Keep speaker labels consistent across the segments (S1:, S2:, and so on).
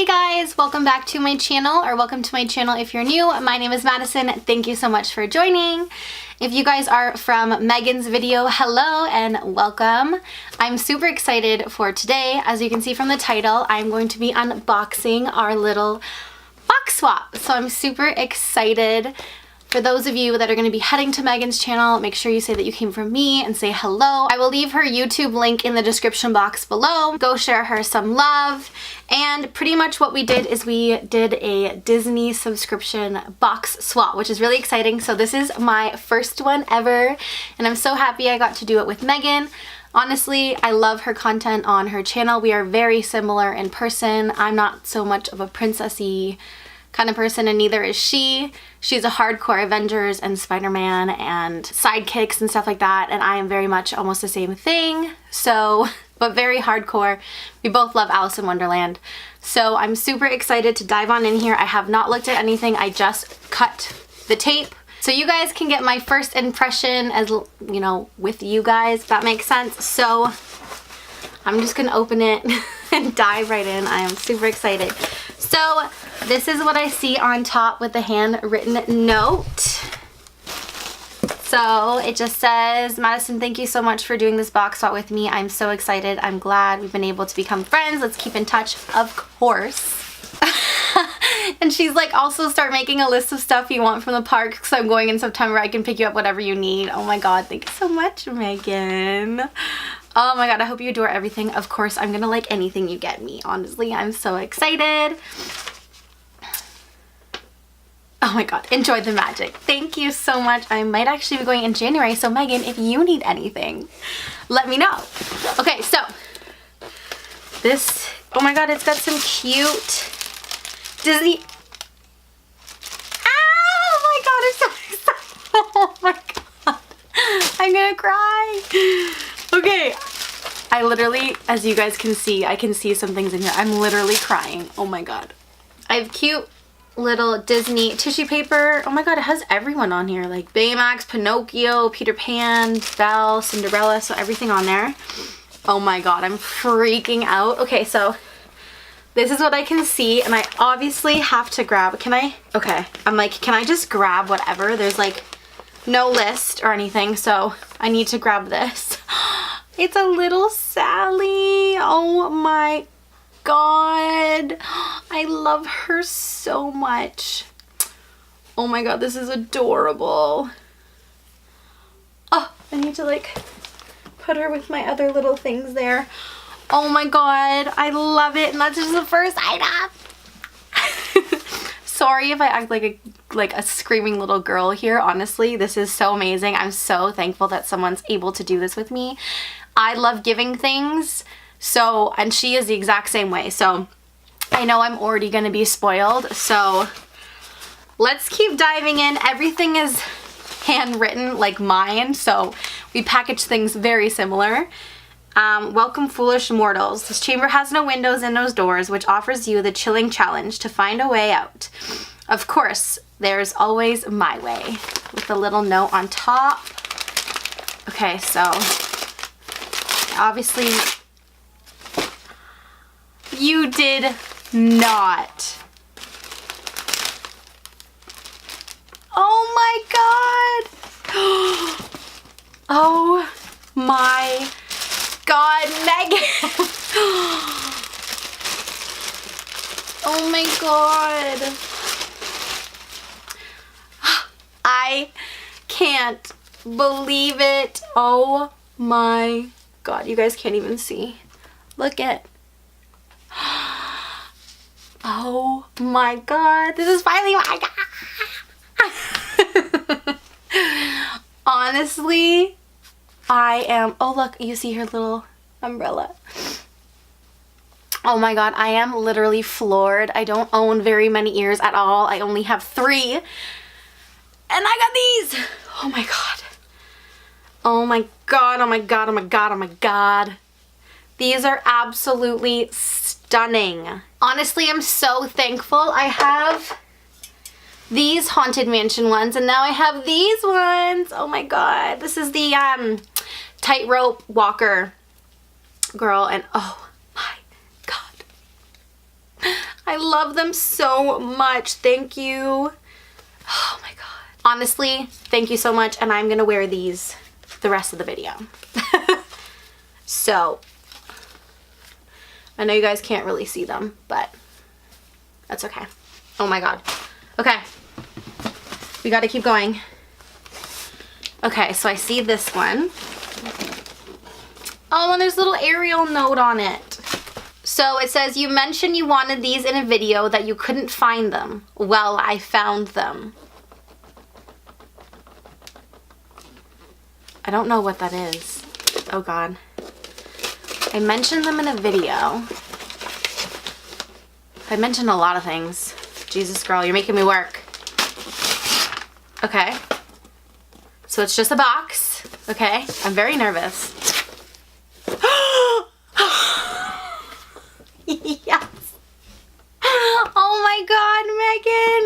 S1: Hey guys, welcome back to my channel, or welcome to my channel if you're new. My name is Madison. Thank you so much for joining. If you guys are from Megan's video, hello and welcome. I'm super excited for today. As you can see from the title, I'm going to be unboxing our little box swap. So I'm super excited. For those of you that are going to be heading to Megan's channel, make sure you say that you came from me and say hello. I will leave her YouTube link in the description box below. Go share her some love. And pretty much what we did is we did a Disney subscription box swap, which is really exciting. So this is my first one ever, and I'm so happy I got to do it with Megan. Honestly, I love her content on her channel. We are very similar in person. I'm not so much of a princessy kind of person, and neither is she. She's a hardcore Avengers and Spider-Man and sidekicks and stuff like that, and I am very much almost the same thing, so, but very hardcore. We both love Alice in Wonderland. So I'm super excited to dive on in here. I have not looked at anything. I just cut the tape. So you guys can get my first impression as, you know, with you guys, if that makes sense. So I'm just gonna open it and dive right in. I am super excited. So this is what I see on top with the handwritten note. So it just says, Madison, thank you so much for doing this box swap with me. I'm so excited. I'm glad we've been able to become friends. Let's keep in touch, of course. And she's like, also start making a list of stuff you want from the park because I'm going in September. I can pick you up whatever you need. Oh my god, thank you so much, Megan. Oh my god, I hope you adore everything. Of course, I'm gonna like anything you get me. Honestly, I'm so excited. Oh my god, enjoy the magic. Thank you so much. I might actually be going in January, so Megan, if you need anything, let me know. Okay, so this, oh my god, it's got some cute Disney. Oh my god, I'm so excited. Oh my god, I'm gonna cry. Okay, I literally, as you guys can see, I can see some things in here. I'm literally crying. Oh my god. I have cute little Disney tissue paper. Oh my god, it has everyone on here, like Baymax, Pinocchio, Peter Pan, Belle, Cinderella, so everything on there. Oh my god, I'm freaking out. Okay, so this is what I can see, and I obviously have to grab, can I? Okay, I'm like, can I just grab whatever? There's like no list or anything, so I need to grab this. It's a little Sally. Oh my god, I love her so much. Oh my god, this is adorable. Oh, I need to like put her with my other little things there. Oh my god, I love it, and that's just the first item. Sorry if I act like a screaming little girl here. Honestly, this is so amazing. I'm so thankful that someone's able to do this with me. I love giving things. So, and she is the exact same way. So I know I'm already going to be spoiled. So let's keep diving in. Everything is handwritten like mine. So we package things very similar. Welcome, foolish mortals. This chamber has no windows and no doors, which offers you the chilling challenge to find a way out. Of course, there's always my way, with a little note on top. Okay, so obviously you did not. Oh my god. Oh my god, Megan. Oh my god. I can't believe it. Oh my god, you guys can't even see. Look at. Oh my god, this is finally my god. Honestly, I am, oh look, you see her little umbrella. Oh my god, I am literally floored. I don't own very many ears at all. I only have 3. And I got these. Oh my god. Oh my god, oh my god, oh my god, oh my god. These are absolutely stunning. Honestly, I'm so thankful. I have these Haunted Mansion ones, and now I have these ones. Oh my god. This is the tightrope walker girl, and oh my god. I love them so much. Thank you. Oh my god. Honestly, thank you so much, and I'm gonna wear these the rest of the video. So, I know you guys can't really see them, but that's okay. Oh my god. Okay. We gotta keep going. Okay, so I see this one. Oh, and there's a little Arial note on it. So it says, you mentioned you wanted these in a video that you couldn't find them. Well, I found them. I don't know what that is. Oh god. I mentioned them in a video. I mentioned a lot of things. Jesus, girl, you're making me work. Okay. So it's just a box. Okay. I'm very nervous. Yes. Oh my god, Megan.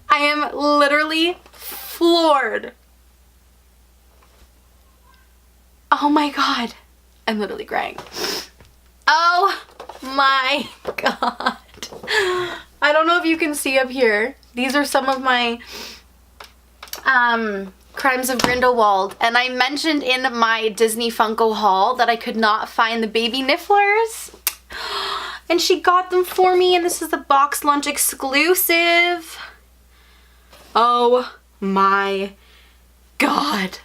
S1: I am literally floored. Oh my god. I'm literally crying. Oh my god. I don't know if you can see up here. These are some of my Crimes of Grindelwald, and I mentioned in my Disney Funko haul that I could not find the baby Nifflers, and she got them for me, and this is the box lunch exclusive. Oh my god.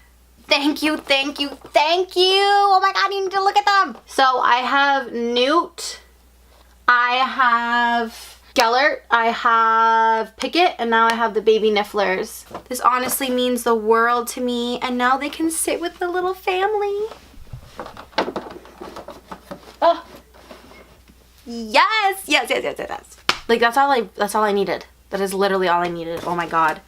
S1: Thank you, thank you, thank you. Oh my god, you need to look at them. So I have Newt, I have Gellert, I have Pickett, and now I have the baby Nifflers. This honestly means the world to me, and now they can sit with the little family. Oh. Yes, yes, yes, yes, yes. Like that's all I needed. That is literally all I needed. Oh my god.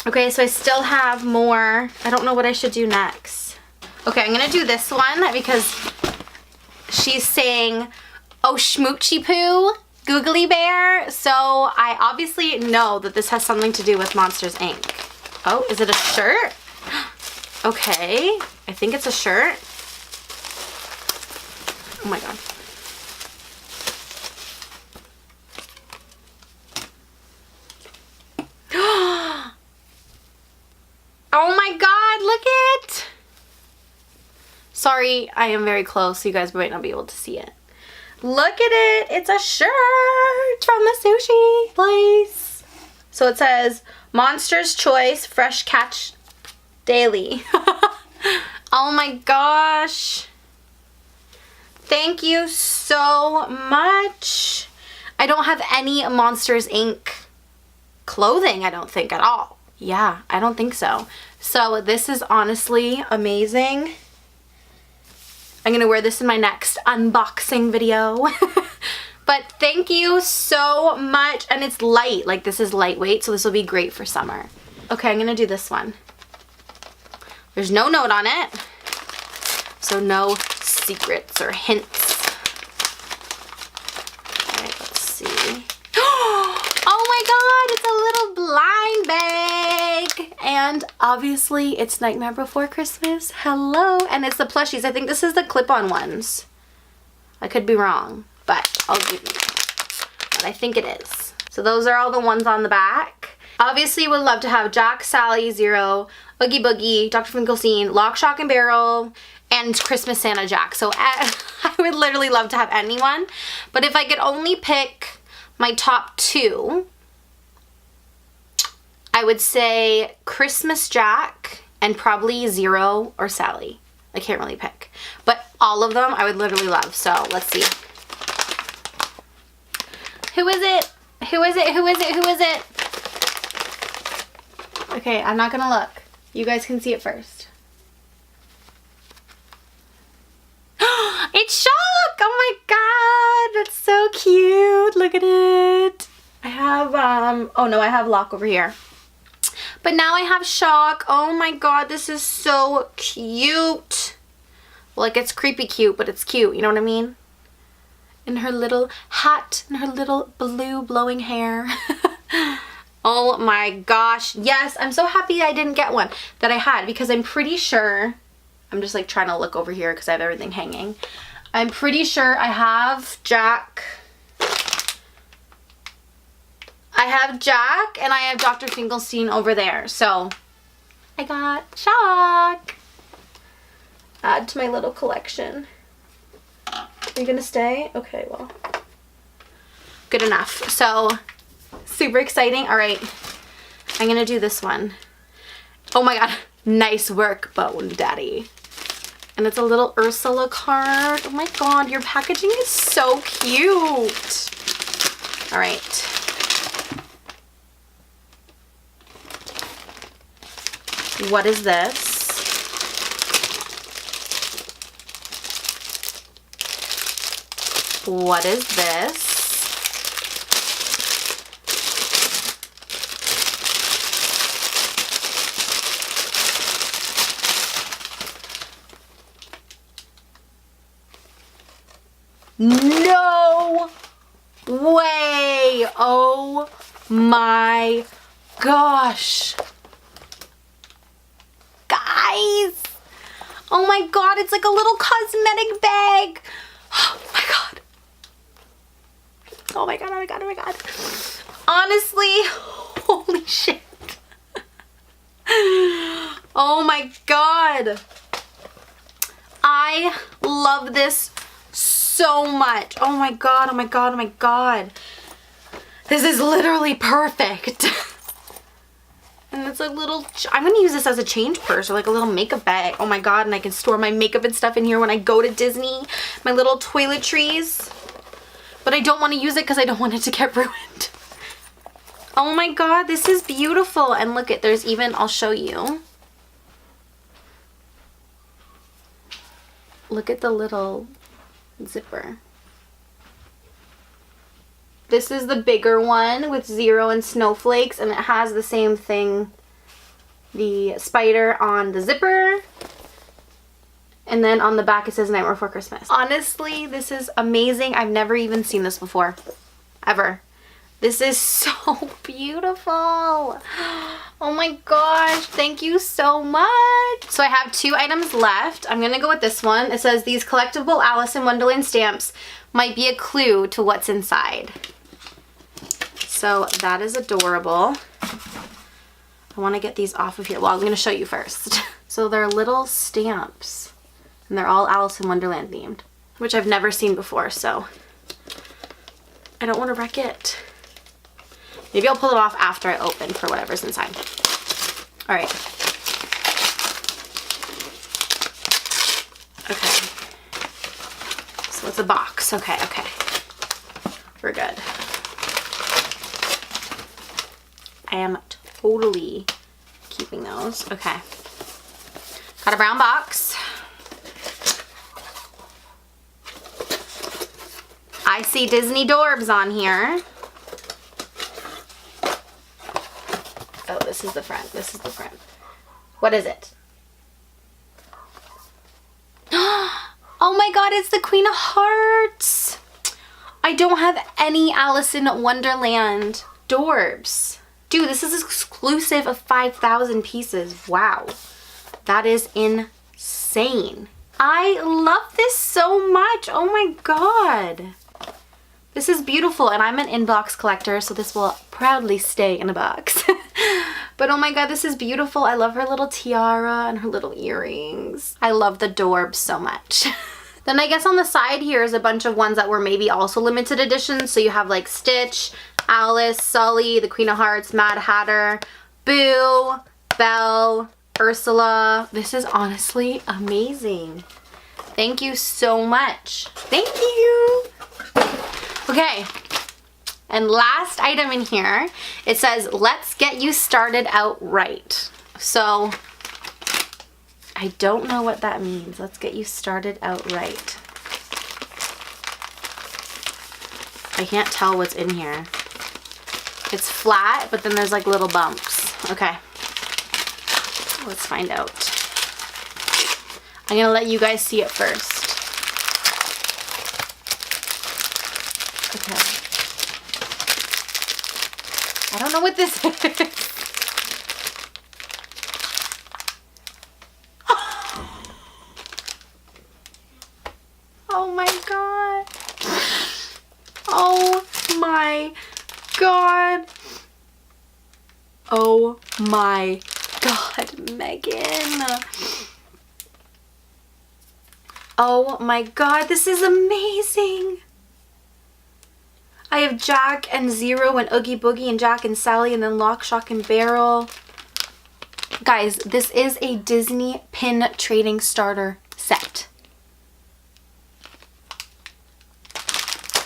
S1: Okay, so I still have more. I don't know what I should do next. Okay, I'm gonna do this one because she's saying, oh, schmoochy poo, googly bear. So I obviously know that this has something to do with Monsters, Inc. Oh, is it a shirt? Okay, I think it's a shirt. Oh my god. Oh my god, look it! Sorry, I am very close, so you guys might not be able to see it. Look at it! It's a shirt from the sushi place. So it says, Monster's Choice Fresh Catch Daily. Oh my gosh. Thank you so much. I don't have any Monsters, Inc. clothing, I don't think, at all. Yeah, I don't think so. So this is honestly amazing. I'm gonna wear this in my next unboxing video. But thank you so much. And it's light, like this is lightweight, so this will be great for summer. Okay, I'm gonna do this one. There's no note on it, so no secrets or hints. All right, let's see. Oh my god, it's a little blind bag. And obviously it's Nightmare Before Christmas. Hello. And it's the plushies. I think this is the clip-on ones. I could be wrong, but I'll give you that. But I think it is. So those are all the ones on the back. Obviously would love to have Jack, Sally, Zero, Oogie Boogie, Dr. Finkelstein, Lock, Shock, and Barrel, and Christmas Santa Jack. So I would literally love to have anyone. But if I could only pick my top two, I would say Christmas Jack and probably Zero or Sally. I can't really pick. But all of them I would literally love. So let's see. Who is it? Who is it? Who is it? Who is it? Okay, I'm not gonna look. You guys can see it first. It's Shock! Oh my god, that's so cute. Look at it. I have, oh no, I have Lock over here. But now I have Shock. Oh my god, this is so cute. Like, it's creepy cute, but it's cute, you know what I mean? In her little hat and her little blue blowing hair. Oh my gosh. Yes, I'm so happy I didn't get one that I had, because I'm pretty sure, I'm just like trying to look over here because I have everything hanging. I'm pretty sure I have Jack. I have Jack and I have Dr. Finkelstein over there. So I got Shock. Add to my little collection. Are you gonna stay? Okay, well, good enough. So super exciting. All right, I'm gonna do this one. Oh my God, nice work, Bone Daddy. And it's a little Ursula card. Oh my God, your packaging is so cute. All right. What is this? What is this? No way! Oh my gosh. Guys! Oh my God, it's like a little cosmetic bag. Oh my God. Oh my God, oh my God, oh my God. Honestly, holy shit. Oh my God. I love this so much. Oh my God, oh my God, oh my God. This is literally perfect. And it's a little, I'm gonna use this as a change purse or like a little makeup bag. Oh my God, and I can store my makeup and stuff in here when I go to Disney. My little toiletries. But I don't want to use it because I don't want it to get ruined. Oh my God, this is beautiful. And look at, there's even, I'll show you. Look at the little zipper. This is the bigger one with Zero and Snowflakes, and it has the same thing, the spider on the zipper, and then on the back it says Nightmare Before Christmas. Honestly, this is amazing. I've never even seen this before, ever. This is so beautiful. Oh my gosh, thank you so much. So I have 2 items left. I'm gonna go with this one. It says these collectible Alice in Wonderland stamps might be a clue to what's inside. So that is adorable. I want to get these off of here. Well, I'm going to show you first. So they're little stamps, and they're all Alice in Wonderland themed, which I've never seen before, so I don't want to wreck it. Maybe I'll pull it off after I open for whatever's inside. All right. Okay. So it's a box. Okay, okay. We're good. I am totally keeping those. Okay. Got a brown box. I see Disney Dorbs on here. Oh, this is the front. This is the front. What is it? Oh my God, it's the Queen of Hearts. I don't have any Alice in Wonderland Dorbs. Dude, this is exclusive of 5,000 pieces. Wow. That is insane. I love this so much. Oh my God. This is beautiful, and I'm an inbox collector, so this will proudly stay in a box. But oh my God, this is beautiful. I love her little tiara and her little earrings. I love the Dorbs so much. Then I guess on the side here is a bunch of ones that were maybe also limited editions. So you have like Stitch, Alice, Sully, the Queen of Hearts, Mad Hatter, Boo, Belle, Ursula. This is honestly amazing. Thank you so much. Thank you. Okay. And last item in here, it says, let's get you started out right. So I don't know what that means. Let's get you started out right. I can't tell what's in here. It's flat, but then there's like little bumps. Okay. Let's find out. I'm gonna let you guys see it first. Okay. I don't know what this is. Oh my god. Oh my god, Megan. Oh my god, this is amazing. I have Jack and Zero and Oogie Boogie and Jack and Sally and then Lock, Shock, and Barrel. Guys, this is a Disney pin trading starter set.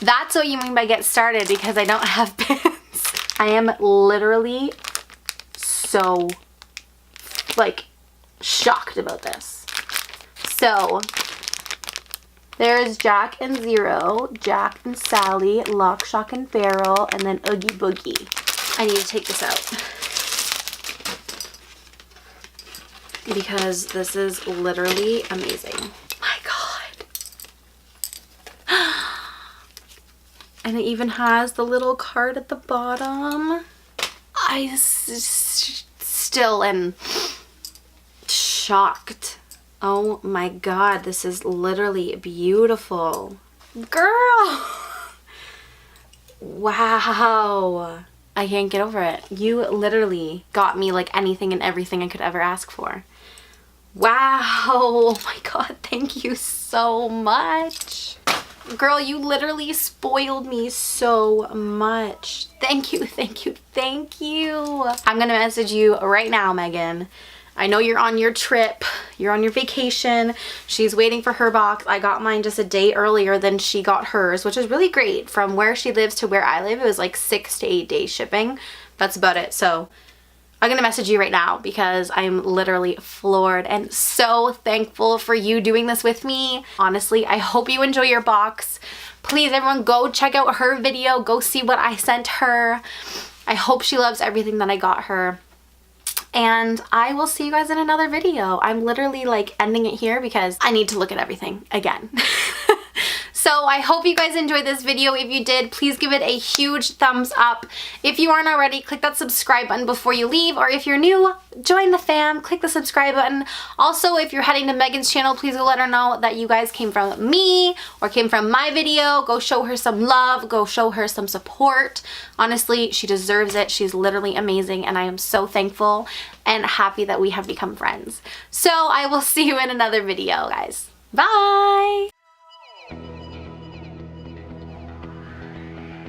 S1: That's what you mean by get started, because I don't have pins. I am literally so, like, shocked about this. So, there's Jack and Zero, Jack and Sally, Lock, Shock, and Barrel, and then Oogie Boogie. I need to take this out because this is literally amazing. My god. And it even has the little card at the bottom. I still am shocked. Oh my god, this is literally beautiful. Girl! Wow. I can't get over it. You literally got me like anything and everything I could ever ask for. Wow. Oh my god, thank you so much. Girl, you literally spoiled me so much. Thank you, thank you, thank you. I'm gonna message you right now, Megan. I know you're on your trip, you're on your vacation. She's waiting for her box. I got mine just a day earlier than she got hers, which is really great. From where she lives to where I live, it was like 6 to 8 days shipping. That's about it. So I'm gonna message you right now because I'm literally floored and so thankful for you doing this with me. Honestly, I hope you enjoy your box. Please, everyone, go check out her video. Go see what I sent her. I hope she loves everything that I got her. And I will see you guys in another video. I'm literally like ending it here because I need to look at everything again. So I hope you guys enjoyed this video. If you did, please give it a huge thumbs up. If you aren't already, click that subscribe button before you leave. Or if you're new, join the fam, click the subscribe button. Also, if you're heading to Megan's channel, please go let her know that you guys came from me or came from my video. Go show her some love. Go show her some support. Honestly, she deserves it. She's literally amazing and I am so thankful and happy that we have become friends. So I will see you in another video, guys. Bye!